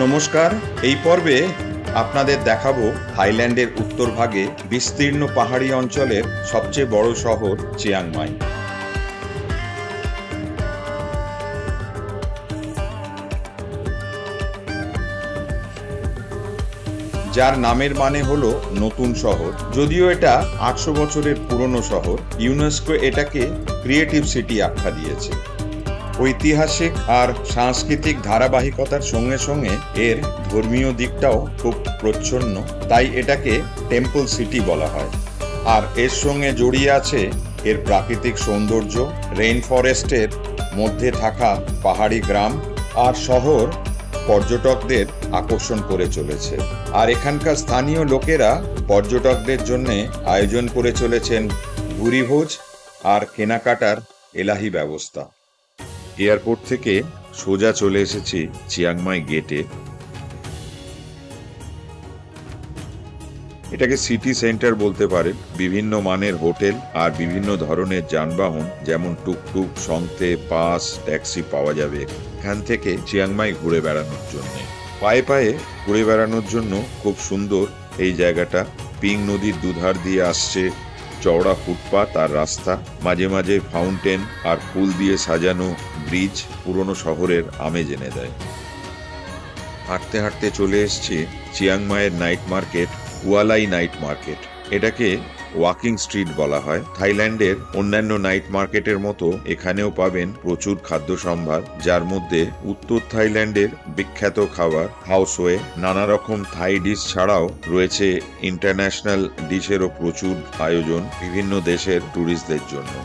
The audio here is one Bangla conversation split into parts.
নমস্কার। এই পর্বে আপনাদের দেখাবো থাইল্যান্ডের উত্তরভাগে বিস্তীর্ণ পাহাড়ি অঞ্চলের সবচেয়ে বড় শহর চিয়াংমাই। যার নামের মানে হলো নতুন শহর। যদিও এটা ৮০০ বছরের পুরনো শহর, ইউনেস্কো এটাকে ক্রিয়েটিভ সিটি আখ্যা দিয়েছে। ঐতিহাসিক আর সাংস্কৃতিক ধারাবাহিকতার সঙ্গে সঙ্গে এর ধর্মীয় দিকটাও খুব প্রচ্ছন্ন, তাই এটাকে টেম্পল সিটি বলা হয়। আর এর সঙ্গে জড়িয়ে আছে এর প্রাকৃতিক সৌন্দর্য, রেইন ফরেস্টের মধ্যে থাকা পাহাড়ি গ্রাম, আর শহর পর্যটকদের আকর্ষণ করে চলেছে। আর এখানকার স্থানীয় লোকেরা পর্যটকদের জন্য আয়োজন করে চলেছেন ভুরিভোজ আর কেনাকাটার এলাহি ব্যবস্থা। এয়ারপোর্ট থেকে সোজা চলে এসেছি চিয়াংমাই গেটে। এটাকে সিটি সেন্টার বলতে পারেন। বিভিন্ন মানের হোটেল আর বিভিন্ন ধরনের যানবাহন যেমন টুকটুক, সংতে, বাস, ট্যাক্সি পাওয়া যাবে এখান থেকে চিয়াংমাই ঘুরে বেড়ানোর জন্য। পায়ে পায়ে ঘুরে বেড়ানোর জন্য খুব সুন্দর এই জায়গাটা। পিং নদীর দুধার দিয়ে আসছে চওড়া ফুটপাত আর রাস্তা, মাঝে মাঝে ফাউন্টেন আর ফুল দিয়ে সাজানো ব্রিজ পুরনো শহরের আমেজ এনে দেয়। হাঁটতে হাঁটতে চলে এসছি চিয়াংমাইয়ের নাইট মার্কেট, ওয়ালাই নাইট মার্কেট। এটাকে ওয়াকিং স্ট্রিট বলা হয়। থাইল্যান্ডের অন্যান্য নাইট মার্কেটের মতো এখানেও পাবেন প্রচুর খাদ্য সম্ভার, যার মধ্যে উত্তর থাইল্যান্ডের বিখ্যাত খাবার হাউসওয়ে, নানা রকম থাই ডিশ ছাড়াও রয়েছে ইন্টারন্যাশনাল ডিশেরও প্রচুর আয়োজন বিভিন্ন দেশের ট্যুরিস্টদের জন্য।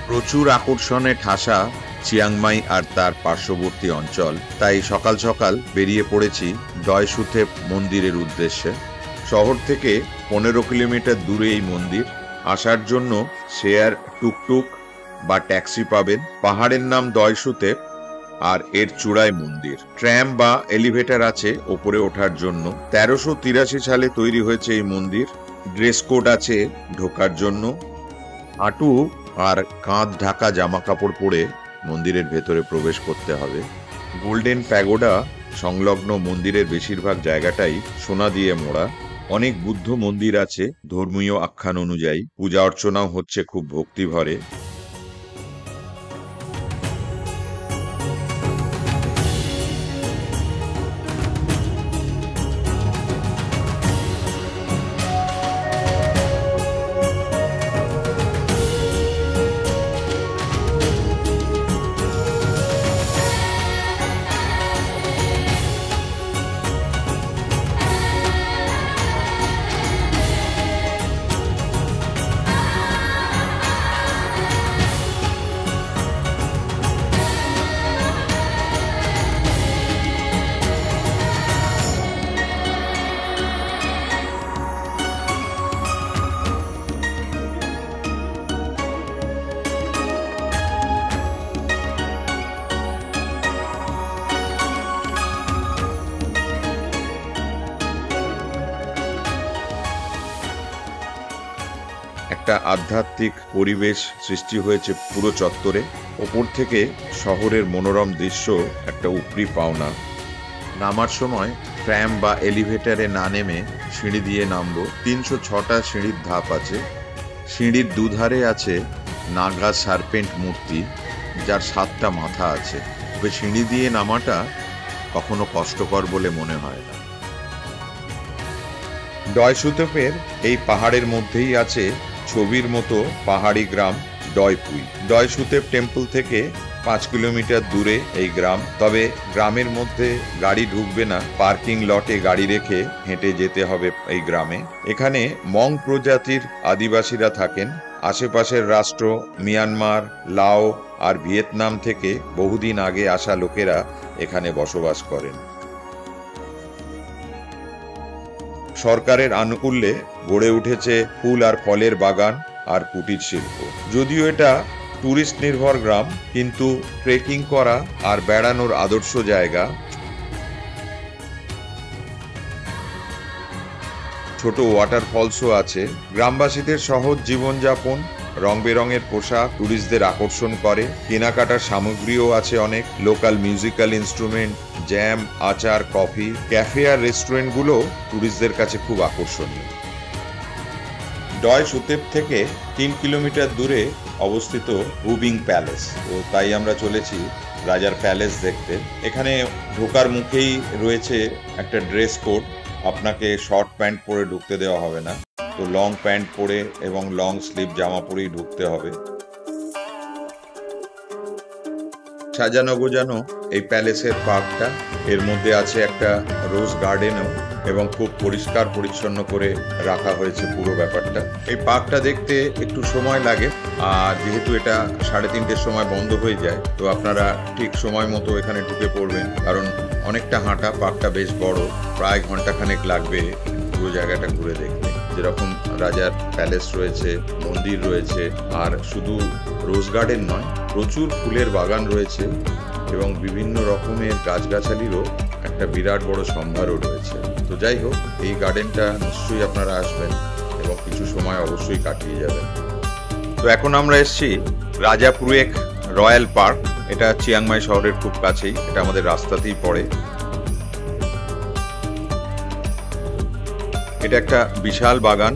প্রচুর আকর্ষণে ঠাসা চিয়াংমাই আর তার পার্শ্ববর্তী অঞ্চল, তাই সকাল সকাল বেরিয়ে পড়েছি ডয় সুথেপ মন্দিরের উদ্দেশ্যে। শহর থেকে ১৫ কিলোমিটার দূরে এই মন্দির। আসার জন্য শেয়ার টুকটুক বা ট্যাক্সি পাবেন। পাহাড়ের নাম ডয় সুথেপ আর এর চূড়ায় মন্দির। ট্র্যাম বা এলিভেটর আছে ওপরে ওঠার জন্য। ১৩৮৩ সালে তৈরি হয়েছে এই মন্দির। ড্রেস কোড আছে ঢোকার জন্য। হাঁটু আর কাঁধ ঢাকা জামা কাপড় পরে মন্দিরের ভেতরে প্রবেশ করতে হবে। গোল্ডেন প্যাগোডা সংলগ্ন মন্দিরের বেশিরভাগ জায়গাটাই সোনা দিয়ে মোড়া। অনেক বুদ্ধ মন্দির আছে ধর্মীয় আখ্যান অনুযায়ী। পূজা অর্চনাও হচ্ছে খুব ভক্তিভরে। একটা আধ্যাত্মিক পরিবেশ সৃষ্টি হয়েছে পুরো চত্বরে। ওপর থেকে শহরের মনোরম দৃশ্য একটা উপরি পাওনা। নামার সময় ট্র্যাম বা এলিভেটরে না নেমে সিঁড়ি দিয়ে নামবো। ৩০৬টা সিঁড়ির ধাপ আছে। সিঁড়ির দুধারে আছে নাগা সার্পেন্ট মূর্তি, যার ৭টা মাথা আছে। তবে সিঁড়ি দিয়ে নামাটা কখনো কষ্টকর বলে মনে হয় না। ডয় সুথেপের এই পাহাড়ের মধ্যেই আছে ছবির মতো পাহাড়ি গ্রাম ডয় পুই। ডয় সুথেপ টেম্পল থেকে ৫ কিলোমিটার দূরে এই গ্রাম। তবে গ্রামের মধ্যে গাড়ি ঢুকবে না, পার্কিং লটে গাড়ি রেখে হেঁটে যেতে হবে এই গ্রামে। এখানে মং প্রজাতির আদিবাসীরা থাকেন। আশেপাশের রাষ্ট্র মিয়ানমার, লাও আর ভিয়েতনাম থেকে বহুদিন আগে আসা লোকেরা এখানে বসবাস করেন। সরকারের আনুকূল্যে গড়ে উঠেছে ফুল আর ফলের বাগান আর কুটির শিল্প। যদিও এটা টুরিস্ট নির্ভর গ্রাম, কিন্তু ট্রেকিং করা আর বেড়ানোর আদর্শ জায়গা। ছোট ওয়াটারফলসও আছে। গ্রামবাসীদের সহজ জীবনযাপন, রং বেরঙের পোশাক টুরিস্টদের আকর্ষণ করে। কেনাকাটার সামগ্রীও আছে অনেক, লোকাল মিউজিক্যাল ইনস্ট্রুমেন্ট, জ্যাম, আচার, কফি, ক্যাফে আর রেস্টুরেন্টগুলো টুরিস্টদের কাছে খুব আকর্ষণীয়। ডয় সুতেপ থেকে 3 কিলোমিটার দূরে অবস্থিত বুবিং প্যালেস। তো তাই আমরা চলেছি রাজার প্যালেস দেখতে। এখানে ঢোকার মুখেই রয়েছে একটা ড্রেস কোড। আপনাকে শর্ট প্যান্ট পরে ঢুকতে দেওয়া হবে না, তো লং প্যান্ট পরে এবং লং স্লিভ জামা পরেই ঢুকতে হবে। সাজানো গোজানো এই প্যালেসের পার্কটা, এর মধ্যে আছে একটা রোজ গার্ডেনও, এবং খুব পরিষ্কার পরিচ্ছন্ন করে রাখা হয়েছে পুরো ব্যাপারটা। এই পার্কটা দেখতে একটু সময় লাগে, আর যেহেতু এটা 3:30-র সময় বন্ধ হয়ে যায়, তো আপনারা ঠিক সময় মতো এখানে ঢুকে পড়বেন, কারণ অনেকটা হাঁটা, পার্কটা বেশ বড়, প্রায় ঘন্টাখানেক লাগবে পুরো জায়গাটা ঘুরে দেখতে। যেরকম রাজার প্যালেস রয়েছে, মন্দির রয়েছে, আর শুধু রোজ গার্ডেন নয়, প্রচুর ফুলের বাগান রয়েছে এবং বিভিন্ন রকমের গাছগাছালিরও একটা বিরাট বড় সম্ভারও রয়েছে। তো যাই হোক, এই গার্ডেনটা নিশ্চয়ই আপনারা আসবেন এবং কিছু সময় অবশ্যই কাটিয়ে যাবেন। তো এখন আমরা এসেছি রাজা পুরুয়েক রয়্যাল পার্ক। এটা চিয়াংমাই শহরের খুব কাছেই, এটা আমাদের রাস্তাতেই পড়ে। এটা একটা বিশাল বাগান,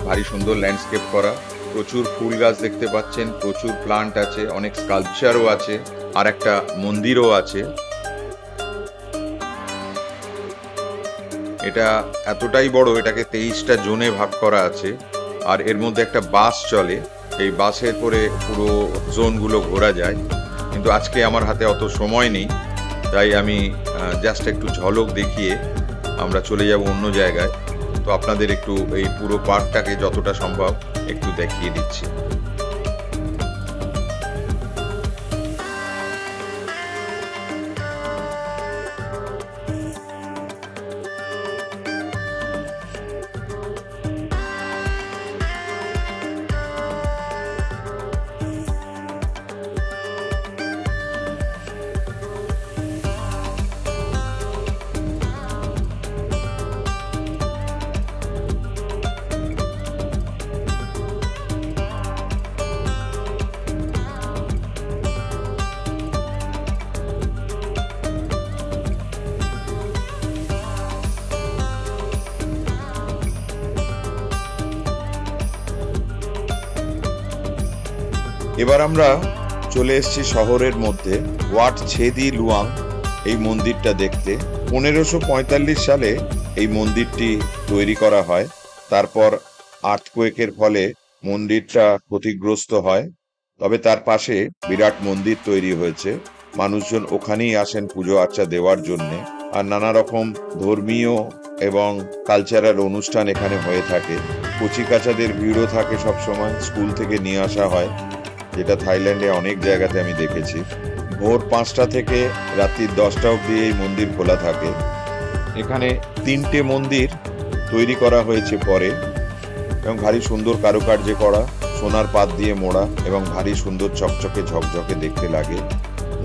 ভারী সুন্দর ল্যান্ডস্কেপ করা, প্রচুর ফুল গাছ দেখতে পাচ্ছেন, প্রচুর প্লান্ট আছে, অনেক স্কাল্পচারও আছে, আর একটা মন্দিরও আছে। এটা এতটাই বড়, এটাকে 23টা জোনে ভাগ করা আছে, আর এর মধ্যে একটা বাস চলে। এই বাসের করে পুরো জোনগুলো ঘোরা যায়, কিন্তু আজকে আমার হাতে অত সময় নেই, তাই আমি জাস্ট একটু ঝলক দেখিয়ে আমরা চলে যাব অন্য জায়গায়। তো আপনাদের একটু এই পুরো পার্কটাকে যতটা সম্ভব একটু দেখিয়ে দিচ্ছি। এবার আমরা চলে এসেছি শহরের মধ্যে ওয়াট ছেদি লুয়াং এই মন্দিরটা দেখতে। 1545 সালে এই মন্দিরটি তৈরি করা হয়। তারপর আর্থকোয়েকের ফলে মন্দিরটা ক্ষতিগ্রস্ত হয়, তবে তার পাশে বিরাট মন্দির তৈরি হয়েছে। মানুষজন ওখানেই আসেন পুজো আর্চা দেওয়ার জন্যে, আর নানা রকম ধর্মীয় এবং কালচারাল অনুষ্ঠান এখানে হয়ে থাকে। কচিকাচাদের ভিড়ও থাকে সবসময়, স্কুল থেকে নিয়ে আসা হয়, যেটা থাইল্যান্ডে অনেক জায়গাতে আমি দেখেছি। ভোর 5টা থেকে রাত্রি 10টা অবধি এই মন্দির খোলা থাকে। এখানে 3টে মন্দির তৈরি করা হয়েছে পরে, এবং ভারী সুন্দর কারুকার্যে করা, সোনার পাত দিয়ে মোড়া, এবং ভারী সুন্দর চকচকে ঝকঝকে দেখতে লাগে।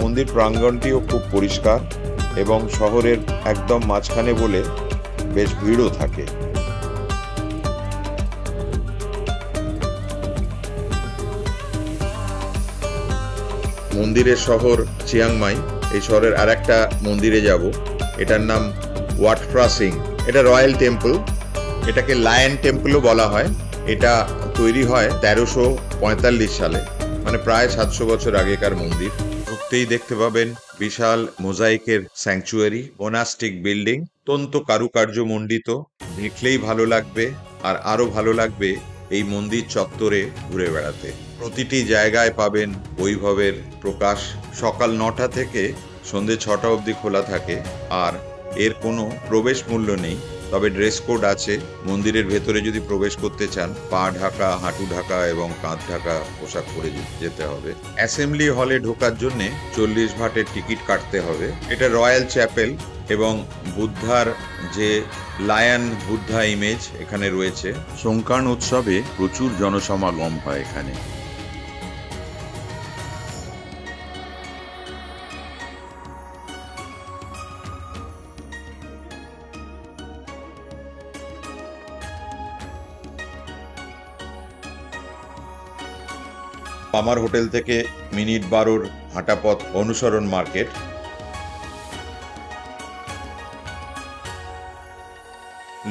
মন্দির প্রাঙ্গণটিও খুব পরিষ্কার এবং শহরের একদম মাঝখানে বলে বেশ ভিড়ও থাকে। মন্দিরের শহর চিয়াংমাই। এই শহরের আর একটা মন্দিরে যাব, এটার নাম ওয়াট ফ্রা সিং। এটা রয়্যাল টেম্পল, এটাকে লায়ন টেম্পলও বলা হয়। এটা তৈরি হয় 1345 সালে, মানে প্রায় 700 বছর আগেকার মন্দির। ঢুকতেই দেখতে পাবেন বিশাল মোজাইকের স্যাংচুয়ারি, মোনাস্টিক বিল্ডিং, অত্যন্ত কারুকার্য মণ্ডিত। দেখলেই ভালো লাগবে, আর আরো ভালো লাগবে এই মন্দির চত্বরে ঘুরে বেড়াতে। প্রতিটি জায়গায় পাবেন বৈভবের প্রকাশ। সকাল 9টা থেকে সন্ধে 6টা অবধি খোলা থাকে, আর এর কোনো প্রবেশ মূল্য নেই। তবে ড্রেস কোড আছে। মন্দিরের ভেতরে যদি প্রবেশ করতে চান পা ঢাকা, হাঁটু ঢাকা এবং কাঁধ ঢাকা পোশাক পরে যেতে হবে। অ্যাসেম্বলি হলে ঢোকার জন্য 40 ভাটের টিকিট কাটতে হবে। এটা রয়্যাল চ্যাপেল এবং বুদ্ধার যে লায়ন বুদ্ধা ইমেজ এখানে রয়েছে। সংক্রান উৎসবে প্রচুর জনসমাগম হয় এখানে। আমার হোটেল থেকে মিনিট 12 হাঁটা পথ অনুসরণ মার্কেট।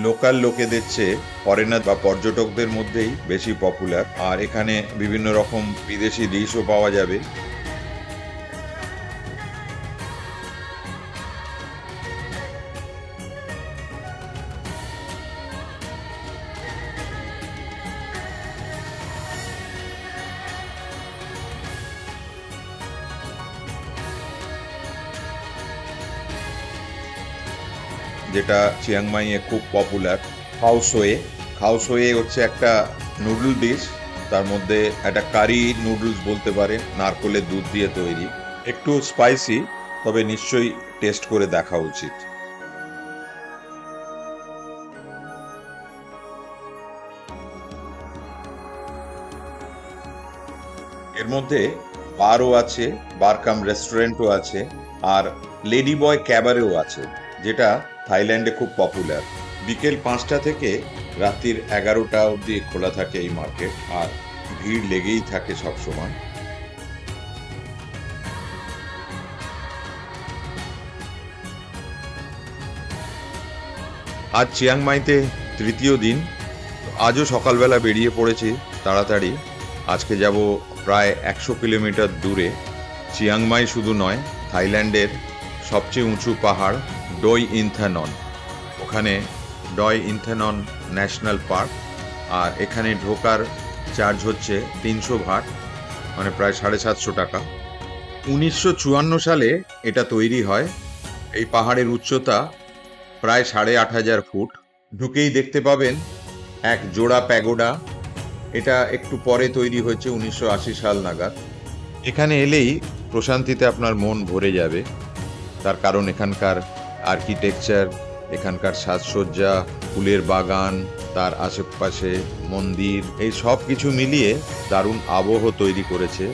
লোকাল লোকেদের চেয়ে ফরেনার বা পর্যটকদের মধ্যেই বেশি পপুলার। আর এখানে বিভিন্ন রকম বিদেশি ডিশও পাওয়া যাবে। যেটা চিয়াংমাইয়ে খুব পপুলার, খাওসোয়ে হচ্ছে একটা নুডল ডিশ। তার মধ্যে একটা কারি নুডলস বলতে পারেন, নারকেলের দুধ দিয়ে তৈরি। একটু স্পাইসি, তবে নিশ্চয়ই টেস্ট করে দেখা উচিত। এর মধ্যে বারও আছে, বার কাম রেস্টুরেন্টও আছে, আর লেডি বয় ক্যাবারেও আছে, যেটা থাইল্যান্ডে খুব পপুলার। বিকেল 5টা থেকে রাত্রির 11টা অবধি খোলা থাকে এই মার্কেট, আর ভিড় লেগেই থাকে সব সময়। আজ চিয়াংমাইতে তৃতীয় দিন। আজও সকালবেলা বেরিয়ে পড়েছি তাড়াতাড়ি। আজকে যাব প্রায় 100 কিলোমিটার দূরে। চিয়াংমাই শুধু নয়, থাইল্যান্ডের সবচেয়ে উঁচু পাহাড় ডোই ইনথানন। ওখানে ডয় ইনথানন ন্যাশনাল পার্ক। আর এখানে ঢোকার চার্জ হচ্ছে 300 ভাট, মানে প্রায় 750 টাকা। 1954 সালে এটা তৈরি হয়। এই পাহাড়ের উচ্চতা প্রায় 8500 ফুট। ঢুকেই দেখতে পাবেন এক জোড়া প্যাগোডা। এটা একটু পরে তৈরি হয়েছে, 1980 সাল নাগাদ। এখানে এলেই প্রশান্তিতে আপনার মন ভরে যাবে। তার কারণ এখানকার আর্কিটেকচার, এখানকার সাজসজ্জা, ফুলের বাগান, তার আশেপাশে মন্দির, এই সব কিছু মিলিয়ে দারুণ আবহ তৈরি করেছে,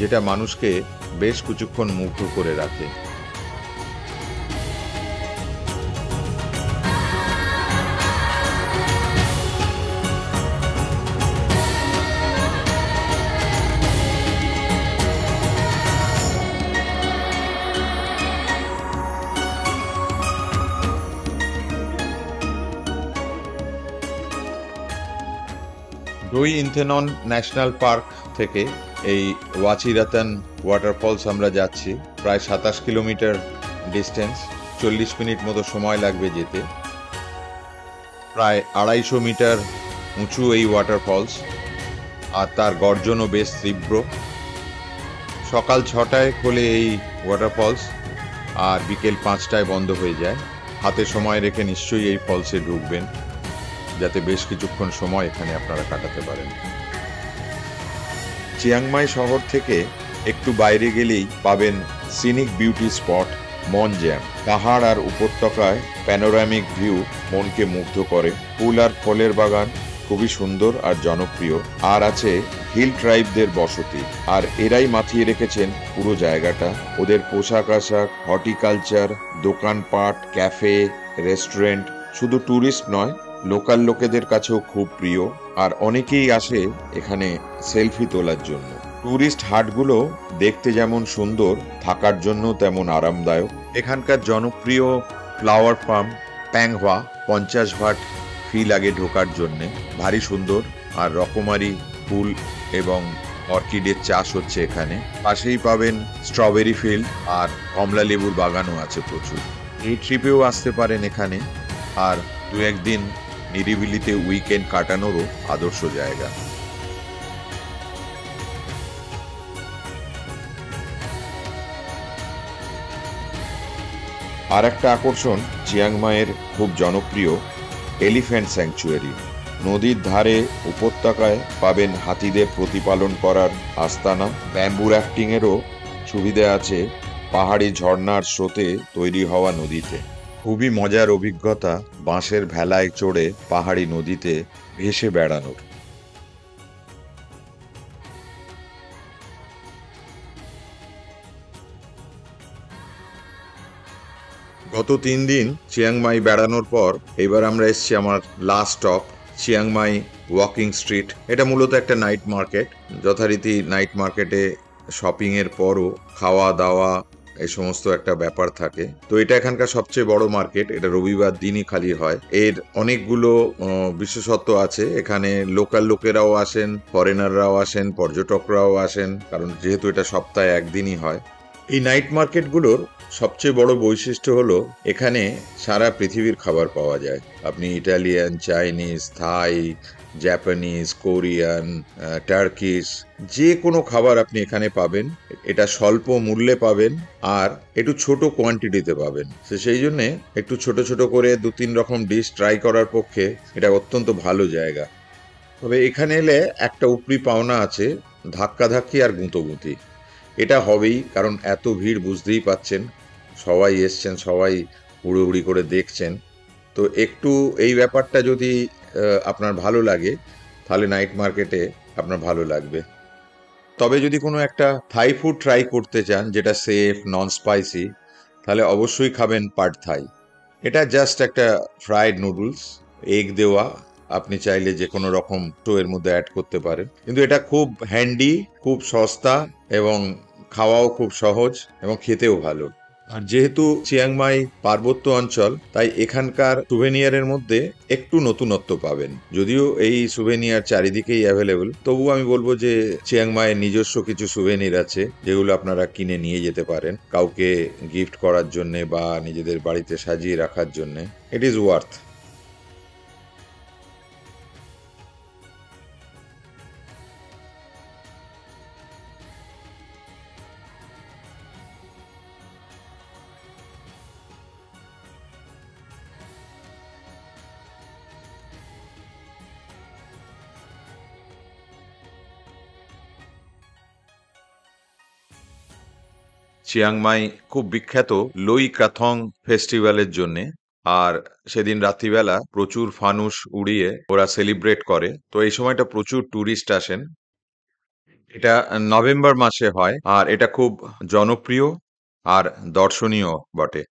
যেটা মানুষকে বেশ কিছুক্ষণ মুগ্ধ করে রাখে। ডোই ইনথানন ন্যাশনাল পার্ক থেকে এই ওয়াচিরাতান ওয়াটারফলস আমরা যাচ্ছি। প্রায় 27 কিলোমিটার ডিস্টেন্স, 40 মিনিট মতো সময় লাগবে যেতে। প্রায় 250 মিটার উঁচু এই ওয়াটারফলস, আর তার গর্জনও বেশ তীব্র। সকাল 6টায় খোলে এই ওয়াটারফলস, আর বিকেল 5টায় বন্ধ হয়ে যায়। হাতে সময় রেখে নিশ্চয়ই এই ফলসে ঢুকবেন, যাতে বেশ কিছুক্ষণ সময় এখানে আপনারা কাটাতে পারেন। চিয়াংমাই শহর থেকে একটু বাইরে গেলেই পাবেন সিনিক বিউটি স্পট মনজ্যাম। পাহাড় আর উপত্যকায় প্যানোরামিক ভিউ মনকে মুগ্ধ করে। ফুল আর ফলের বাগান খুবই সুন্দর আর জনপ্রিয়। আর আছে হিল ট্রাইবদের বসতি, আর এরাই মাতিয়ে রেখেছেন পুরো জায়গাটা। ওদের পোশাক আশাক, হর্টিকালচার, দোকানপাট, ক্যাফে, রেস্টুরেন্ট শুধু ট্যুরিস্ট নয়, লোকাল লোকেদের কাছেও খুব প্রিয়। আর অনেকেই আসে এখানে সেলফি তোলার জন্য। ট্যুরিস্ট হাটগুলো দেখতে যেমন সুন্দর, থাকার জন্য তেমন আরামদায়ক। এখানকার জনপ্রিয় ফ্লাওয়ার ফার্ম প্যাংহোয়া, 50 ভাট ফি লাগে ঢোকার জন্যে। ভারী সুন্দর, আর রকমারি ফুল এবং অর্কিডের চাষ হচ্ছে এখানে। পাশেই পাবেন স্ট্রবেরি ফিল্ড, আর কমলা লেবুর বাগানও আছে প্রচুর। এই ট্রিপেও আসতে পারেন এখানে, আর 2-1 দিন নিরিবিলিতে উইকেন্ড কাটানোরও আদর্শ জায়গা। আর একটা আকর্ষণ চিয়াংমাইয়ের খুব জনপ্রিয় এলিফ্যান্ট স্যাংচুয়ারি। নদীর ধারে উপত্যকায় পাবেন হাতিদের প্রতিপালন করার আস্তানা। ব্যাম্বু রাফটিংয়েরও সুবিধে আছে পাহাড়ি ঝর্ণার স্রোতে তৈরি হওয়া নদীতে। খুবই মজার অভিজ্ঞতা বাঁশের ভেলায় চড়ে পাহাড়ি নদীতে ভেসে বেড়ানোর। গত 3 দিন চিয়াংমাই বেড়ানোর পর এবার আমরা এসেছি আমার last stop, Chiang Mai walking street. এটা মূলত একটা নাইট মার্কেট। যথারীতি নাইট মার্কেটে শপিং এর পরও খাওয়া দাওয়া এই সমস্ত একটা ব্যাপার থাকে। তো এটা এখানকার সবচেয়ে বড় মার্কেট। এটা রবিবার দিনই খালি হয়। এর অনেকগুলো বিশেষত্ব আছে। এখানে লোকাল লোকেরাও আসেন, ফরেনাররাও আসেন, পর্যটকরাও আসেন, কারণ যেহেতু এটা সপ্তাহে একদিনই হয়। এই নাইট মার্কেটগুলোর সবচেয়ে বড় বৈশিষ্ট্য হলো এখানে সারা পৃথিবীর খাবার পাওয়া যায়। আপনি ইটালিয়ান, চাইনিজ, থাই, জাপানিজ, কোরিয়ান, টার্কিশ, যে কোনো খাবার আপনি এখানে পাবেন। এটা স্বল্প মূল্যে পাবেন আর একটু ছোট কোয়ান্টিটিতে পাবেন। তো সেই জন্যে একটু ছোট ছোট করে 2-3 রকম ডিশ ট্রাই করার পক্ষে এটা অত্যন্ত ভালো জায়গা। তবে এখানে এলে একটা উপরি পাওনা আছে, ধাক্কাধাক্কি আর গুঁতোগুঁতি। এটা হবেই, কারণ এত ভিড় বুঝতেই পাচ্ছেন। সবাই এসছেন, সবাই হুড়োহুড়ি করে দেখছেন। তো একটু এই ব্যাপারটা যদি আপনার ভালো লাগে, তাহলে নাইট মার্কেটে আপনার ভালো লাগবে। তবে যদি কোনো একটা থাই ফুড ট্রাই করতে চান যেটা সেফ, নন স্পাইসি, তাহলে অবশ্যই খাবেন পাড থাই। এটা জাস্ট একটা ফ্রাইড নুডলস, এগ দেওয়া। আপনি চাইলে যে কোনো রকম তো এর মধ্যে অ্যাড করতে পারেন, কিন্তু এটা খুব হ্যান্ডি, খুব সস্তা এবং খাওয়াও খুব সহজ এবং খেতেও ভালো। আর যেহেতু চিয়াংমাই পার্বত্য অঞ্চল, তাই এখানকার সুভেনিয়ারের মধ্যে একটু নতুনত্ব পাবেন। যদিও এই সুভেনিয়ার চারিদিকেই অ্যাভেলেবল, তবু আমি বলবো যে চিয়াংমাইয়ের নিজস্ব কিছু সুভেনির আছে যেগুলো আপনারা কিনে নিয়ে যেতে পারেন কাউকে গিফট করার জন্যে বা নিজেদের বাড়িতে সাজিয়ে রাখার জন্যে। It is worth. চিয়াংমাই খুব বিখ্যাত লুই ক্রাথং ফেস্টিভ্যালের জন্যে। আর সেদিন রাত্রিবেলা প্রচুর ফানুস উড়িয়ে ওরা সেলিব্রেট করে। তো এই সময়টা প্রচুর টুরিস্ট আসেন। এটা নভেম্বর মাসে হয় আর এটা খুব জনপ্রিয় আর দর্শনীয় বটে।